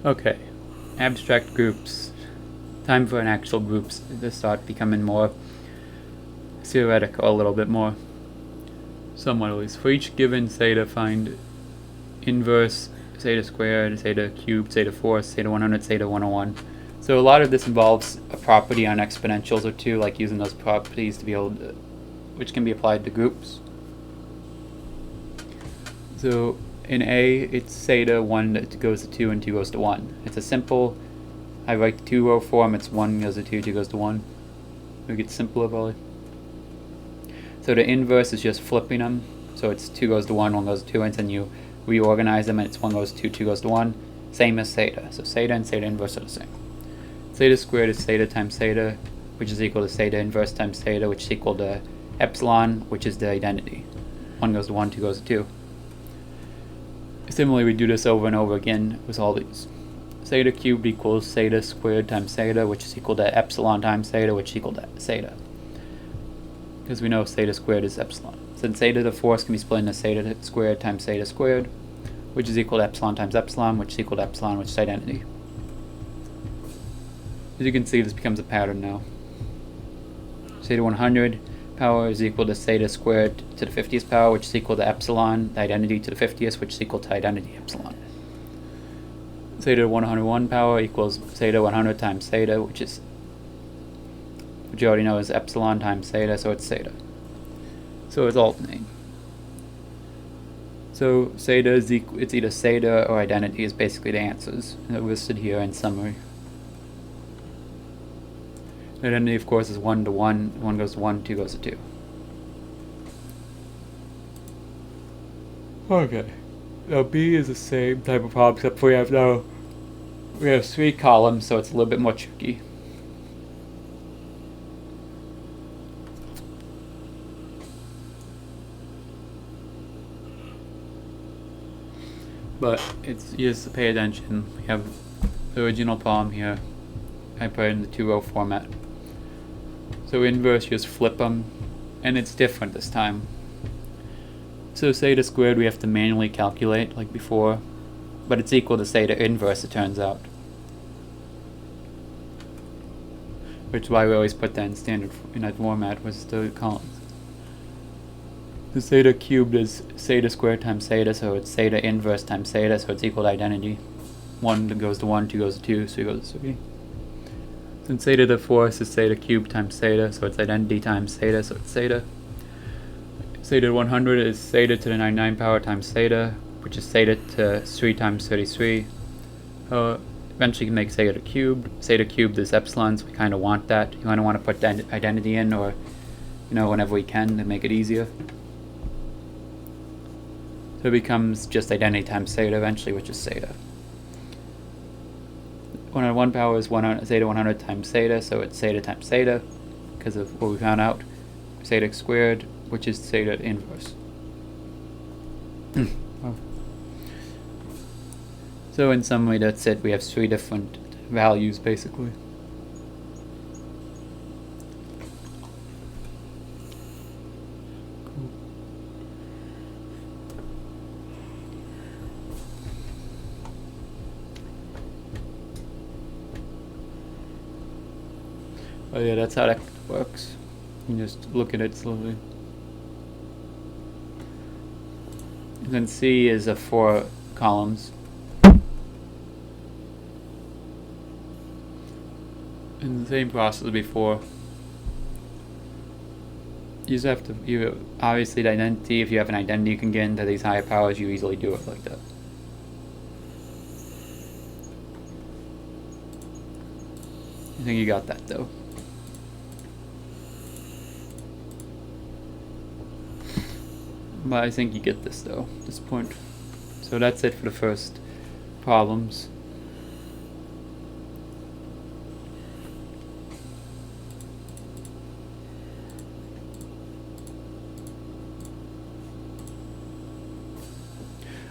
Okay, abstract groups. Time for an actual groups to start becoming more theoretical a little bit more. Somewhat at least. For each given theta, find inverse, theta squared, theta cubed, theta fourth, theta 100, theta 101. So a lot of this involves a property on exponentials or two, like using those properties to be able to, which can be applied to groups. So in A, it's theta 1 that goes to 2 and 2 goes to 1. It's a simple, I write the 2 row form, it's 1 goes to 2, 2 goes to 1. Make it simpler probably. So the inverse is just flipping them. So it's 2 goes to 1, 1 goes to 2, and then you reorganize them and it's 1 goes to 2, 2 goes to 1. Same as theta. So theta and theta inverse are the same. Theta squared is theta times theta, which is equal to theta inverse times theta, which is equal to epsilon, which is the identity. 1 goes to 1, 2 goes to 2. Similarly, we do this over and over again with all these. Theta cubed equals theta squared times theta, which is equal to epsilon times theta, which is equal to theta. Because we know theta squared is epsilon. Since theta to the fourth can be split into theta squared times theta squared, which is equal to epsilon times epsilon, which is equal to epsilon, which is identity. As you can see, this becomes a pattern now. Theta 100 power is equal to theta squared to the 50th power, which is equal to epsilon, the identity to the 50th, which is equal to identity epsilon. Theta 101 power equals theta 100 times theta, which you already know is epsilon times theta, so it's theta. So it's alternating. So theta is it's either theta or identity is basically the answers that are listed here in summary. Identity, of course, is 1 to 1. 1 goes to 1, 2 goes to 2. Okay. Now B is the same type of problem, except we have 3 columns, so it's a little bit more tricky. But it's just to pay attention. We have the original problem here. I put it in the 2-row format. So inverse, just flip them, and it's different this time. So theta squared we have to manually calculate like before, but it's equal to theta inverse, it turns out. Which is why we always put that in standard in that format with the columns. The theta cubed is theta squared times theta, so it's theta inverse times theta, so it's equal to identity. 1 goes to 1, 2 goes to 2, 3 goes to 3. Since theta to the fourth is theta cubed times theta, so it's identity times theta, so it's theta. Theta to 100 is theta to the 99 power times theta, which is theta to 3 times 33. Eventually you can make theta cubed. Theta cubed is epsilon, so we kind of want that. You kind of want to put that identity in, or whenever we can to make it easier. So it becomes just identity times theta eventually, which is theta. 101 power is theta 100 times theta, so it's theta times theta, because of what we found out. Theta squared, which is theta inverse. So in summary, that's it. We have 3 different values, basically. Oh yeah, that's how that works. You can just look at it slowly. And then C is 4 columns. And the same process as before. You just have to, obviously the identity, if you have an identity you can get into these higher powers, you easily do it like that. I think you got that though. But I think you get this though, at this point. So that's it for the first problems.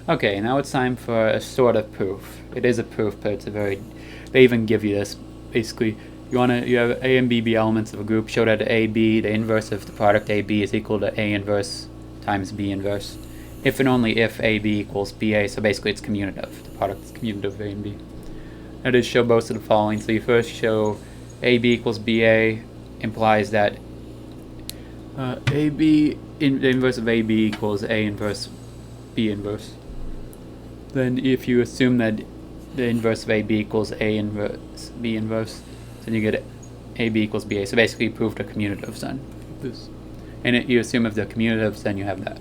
Okay, now it's time for a sort of proof. It is a proof, but it's a very, they even give you this. Basically, you have A and B be elements of a group. Show that A, B, the inverse of the product A, B is equal to A inverse times B inverse. If and only if A, B equals BA, so basically it's commutative. The product is commutative of A and B. That is, show both of the following. So you first show AB equals BA implies that AB, the inverse of AB equals A inverse B inverse. Then if you assume that the inverse of AB equals A inverse B inverse, then you get AB equals BA. So basically you prove the commutatives then. And you assume if they're commutatives, then you have that.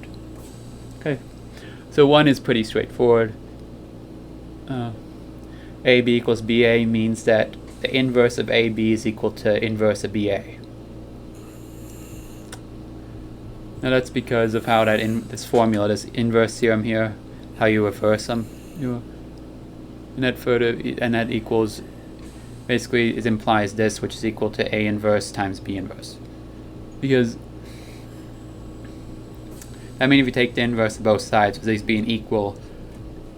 Okay. So one is pretty straightforward. AB equals BA means that the inverse of AB is equal to inverse of BA. Now that's because of how that this formula, this inverse theorem here, how you reverse them. And that equals, basically it implies this, which is equal to A inverse times B inverse. Because I mean, if you take the inverse of both sides, with these being equal,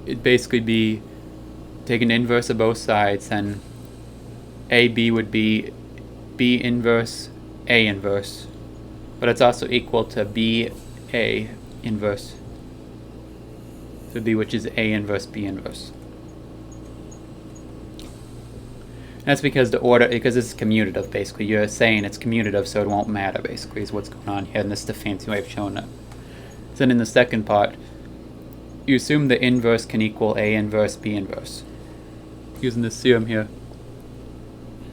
it'd basically be taking the inverse of both sides, and AB would be B inverse A inverse, but it's also equal to BA inverse. So B, which is A inverse B inverse. And that's because because it's commutative, basically. You're saying it's commutative, so it won't matter, basically, is what's going on here, and this is the fancy way of showing it. Then in the second part, you assume the inverse can equal A inverse B inverse. Using this theorem here.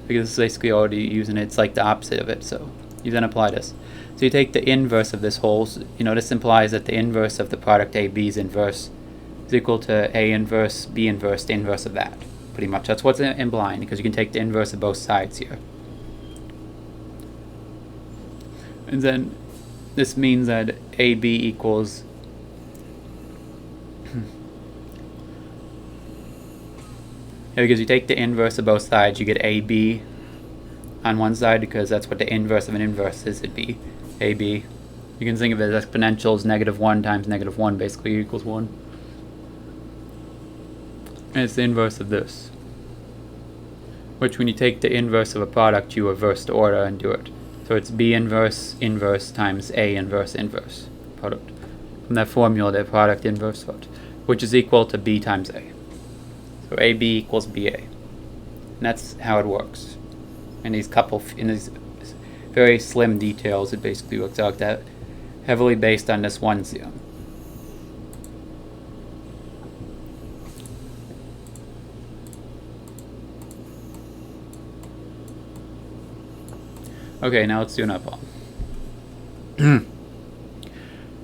Because it's basically already using it, it's like the opposite of it, so you then apply this. So you take the inverse of this whole, this implies that the inverse of the product AB's inverse is equal to A inverse B inverse, the inverse of that. Pretty much, that's what's implying, because you can take the inverse of both sides here. And then this means that AB equals because you take the inverse of both sides, you get AB on one side, because that's what the inverse of an inverse is. It'd be AB. You can think of it as exponentials, -1 times -1 basically equals 1. And it's the inverse of this. Which, when you take the inverse of a product, you reverse the order and do it. So it's B inverse inverse times A inverse inverse product. From that formula, the product inverse, which is equal to B times A. So AB equals BA. And that's how it works. In these very slim details, it basically works out that heavily based on this one theorem. Okay, now let's do another problem.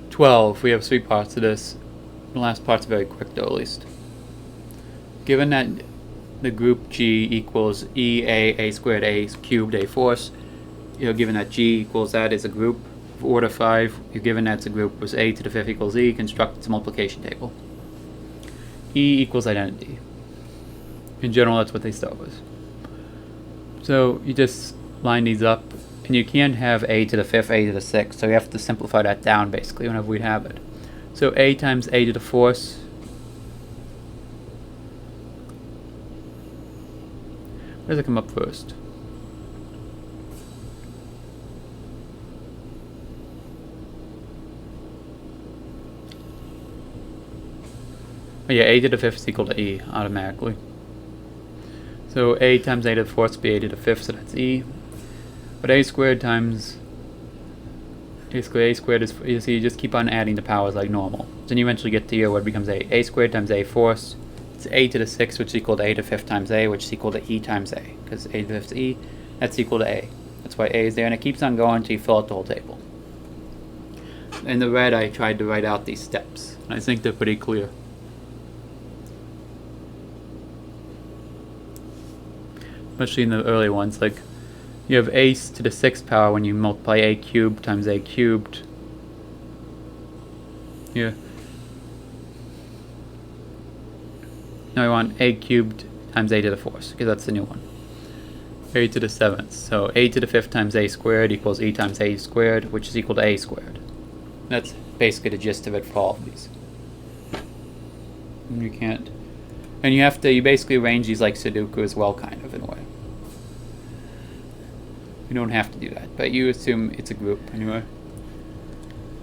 12. We have 3 parts to this. The last part's very quick, though, at least. Given that the group G equals A squared, A cubed, A force, given that G equals that is a group of order 5, given that's a group was A to the 5th equals E, construct its multiplication table. E equals identity. In general, that's what they start with. So you just line these up, and you can't have A to the 5th, A to the 6th, so you have to simplify that down basically whenever we have it. So A times A to the 4th, where does it come up first? Oh yeah, A to the 5th is equal to E automatically. So A times A to the 4th would be A to the 5th, so that's E. But A squared times A squared is, so you just keep on adding the powers like normal. Then you eventually get to here where it becomes A squared times A fourths. It's A to the 6th, which is equal to A to the 5th times A, which is equal to E times A. Because A to the 5th is E, that's equal to A. That's why A is there, and it keeps on going until you fill out the whole table. In the red, I tried to write out these steps, and I think they're pretty clear. Especially in the early ones, like you have A to the 6th power when you multiply A cubed times A cubed. Here. Now I want A cubed times A to the 4th, because that's the new one. A to the 7th. So A to the 5th times A squared equals E times A squared, which is equal to A squared. That's basically the gist of it for all of these. And you can't. And you basically arrange these like Sudoku as well, kind of, in a way. You don't have to do that, but you assume it's a group anyway.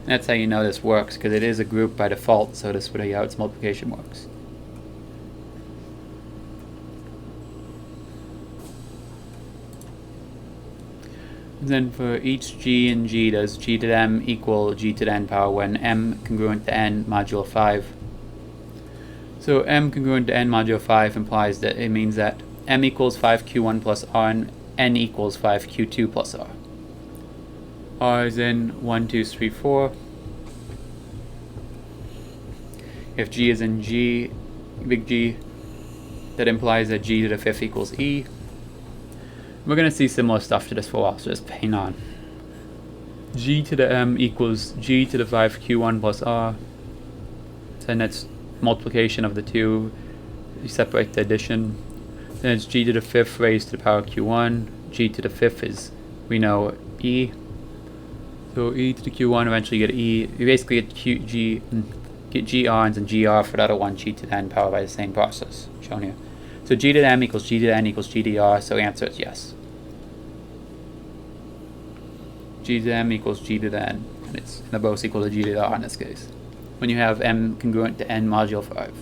And that's how you know this works, because it is a group by default, so this is how its multiplication works. Then for each g and g, does g to the m equal g to the n power when m congruent to n modulo 5? So m congruent to n modulo 5 implies that it means that m equals 5q1 plus r and n equals 5q2 plus r. R is in 1, 2, 3, 4. If g is in g, big G, that implies that g to the 5th equals e. We're going to see similar stuff to this for a while, so just hang on. G to the m equals g to the 5q1 plus r. Then that's multiplication of the two. You separate the addition. Then it's g to the 5th raised to the power q1. G to the 5th is, we know, e. So e to the q1, eventually you get e. You basically get g ons and gr for the other one, g to the n power by the same process shown here. So g to the m equals g to the n equals g to the r, so answer is yes. G to the m equals g to the n, and they're both equal to g to the r in this case, when you have m congruent to n modulo 5.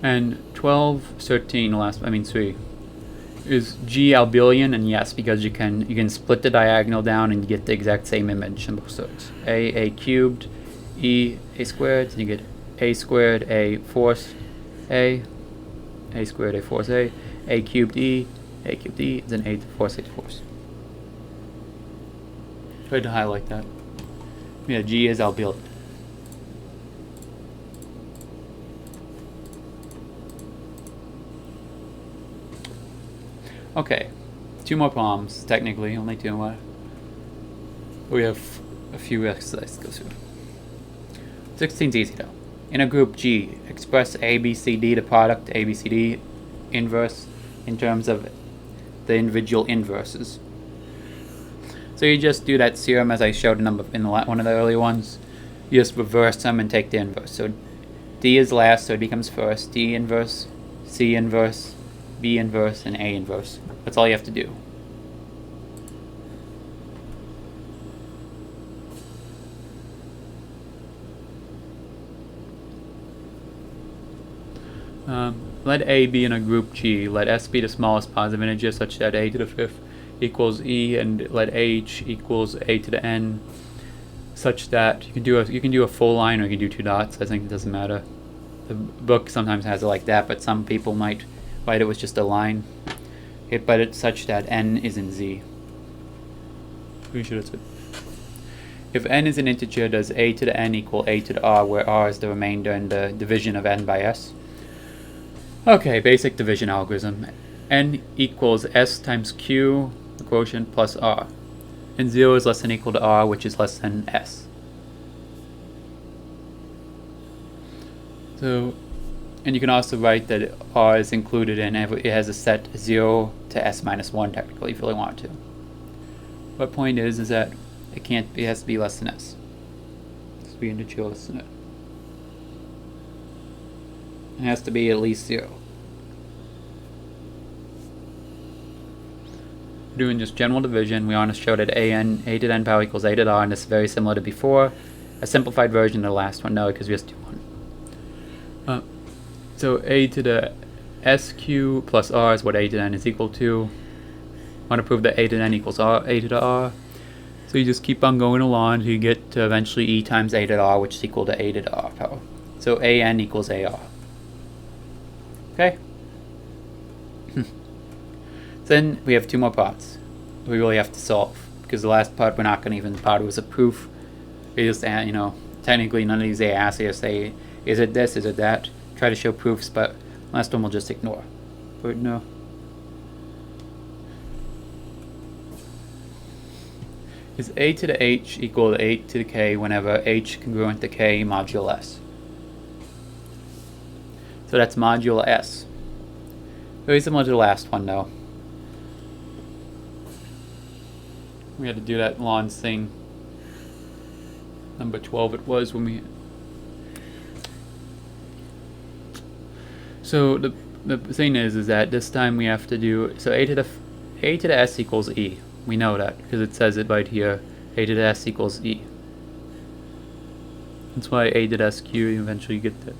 And 12, 13, 3, is g abelian, and yes, because you can split the diagonal down and you get the exact same image on both sides. A cubed, e a squared, so you get a squared, a force a squared, a force a cubed e, then a to force, a to force. Tried to highlight that. Yeah, g is abelian. Okay, 2 more problems, technically, only 2 more. We have a few exercises to go through. 16's easy though. In a group G, express A, B, C, D, the product A, B, C, D inverse in terms of the individual inverses. So you just do that theorem as I showed in one of the earlier ones. You just reverse them and take the inverse. So D is last, so it becomes first. D inverse, C inverse, B inverse, and A inverse. That's all you have to do. Let A be in a group G. Let S be the smallest positive integer such that A to the 5th equals E, and let H equals A to the N such that you can do a full line or you can do 2 dots. I think it doesn't matter. The book sometimes has it like that, but some people might write it with just a line. But it's such that N is in Z. Pretty sure that's it. If N is an integer, does A to the N equal A to the R, where R is the remainder in the division of N by S? Okay, basic division algorithm. N equals S times Q, the quotient, plus R. And 0 is less than or equal to R, which is less than S. So, and you can also write that R is included in it has a set 0 to S minus 1 technically if you really want to. What point is that it has to be less than S. It has to be integer less than it. It has to be at least 0. We're doing just general division. We want to show that A to the n power equals A to the R, and this is very similar to before. A simplified version of the last one, no, because we just do one. So A to the SQ plus R is what A to the n is equal to. Want to prove that A to the n equals A to the R. So you just keep on going along until you get to eventually E times A to the R, which is equal to A to the R power. So AN equals AR. Okay? Then we have 2 more parts we really have to solve, because the last part we're not going to even bother with a proof. We just, technically none of these they ask you say, is it this, is it that? Try to show proofs, but last one we'll just ignore. But no. Is A to the H equal to A to the K whenever H congruent to K modulo S? So that's modulo S. Very similar to the last one though. We had to do that Lon's thing. Number 12 it was when we... So the thing is that this time we have to do... So A to the S equals E. We know that because it says it right here. A to the S equals E. That's why A to the SQ, you eventually get that.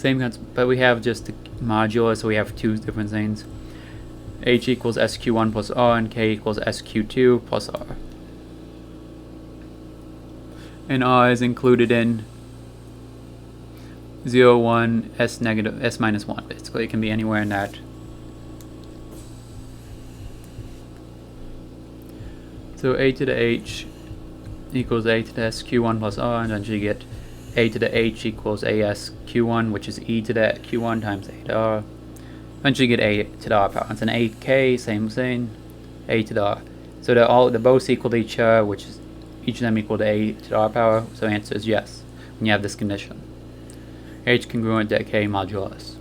Same concept, but we have just the modular, so we have two different things. H equals SQ1 plus R, and K equals SQ2 plus R. And R is included in 0, 1, S negative, S minus 1, basically. It can be anywhere in that. So A to the H equals A to the SQ1 plus R, and then you get A to the H equals ASQ1, which is E to the Q1 times A to R. Eventually you get A to the R power. It's an 8K, same thing, A to the R. So they're both equal to each other, which is each of them equal to A to the R power, so the answer is yes, when you have this condition. H congruent to K modulus.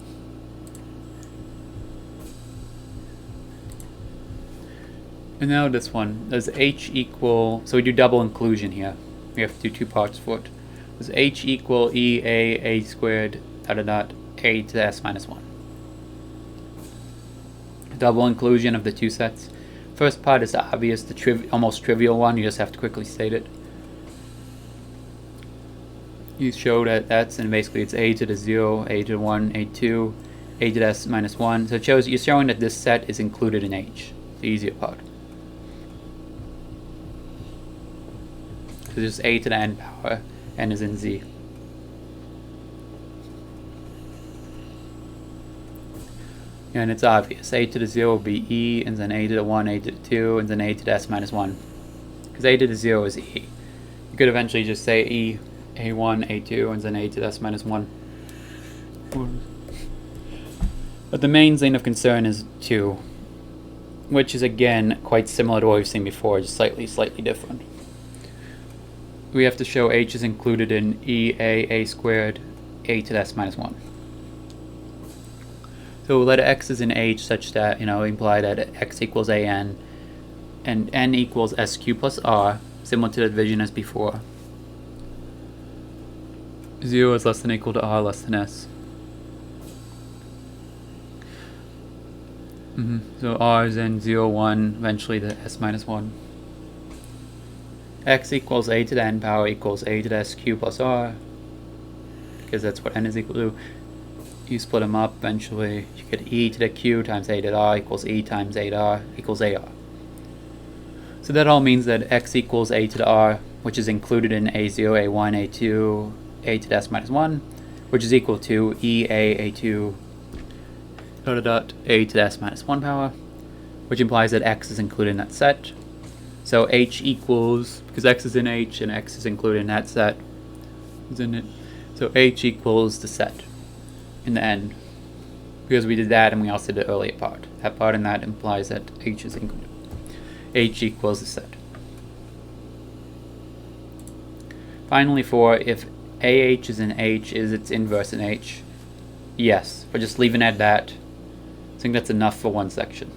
And now this one, does H equal, so we do double inclusion here. We have to do two parts for it. Does H equal E A squared dot dot dot A to the S minus 1? Double inclusion of the two sets. First part is obvious, the almost trivial one, you just have to quickly state it. You show that and basically it's A to the 0, A to the 1, A 2, A to the S minus 1. So it shows, you're showing that this set is included in H, the easier part. So just A to the N power, N is in Z. And it's obvious, A to the 0 will be E, and then A to the 1, A to the 2, and then A to the S minus 1. Because A to the 0 is E. You could eventually just say E, A1, A2, and then A to the S minus 1. But the main thing of concern is 2, which is again quite similar to what we've seen before, just slightly different. We have to show H is included in E, A squared, A to the S minus 1. So let X is in H such that, imply that X equals AN, and N equals SQ plus R, similar to the division as before. 0 is less than or equal to R less than S. So R is in 0, 1, eventually the S minus 1. X equals A to the N power equals A to the SQ plus R, because that's what N is equal to. You split them up, eventually you get E to the Q times A to the R equals E times A to R equals AR. So that all means that X equals A to the R, which is included in A0, A1, A2, A to the S minus 1, which is equal to E, A2, A to the S minus 1 power, which implies that X is included in that set. So H equals, because X is in H and X is included in that set, isn't it? So H equals the set in the end, because we did that and we also did the earlier part. That part and that implies that H is included. H equals the set. Finally, for if AH is in H, is its inverse in H? Yes, we're just leaving it at that. I think that's enough for one section.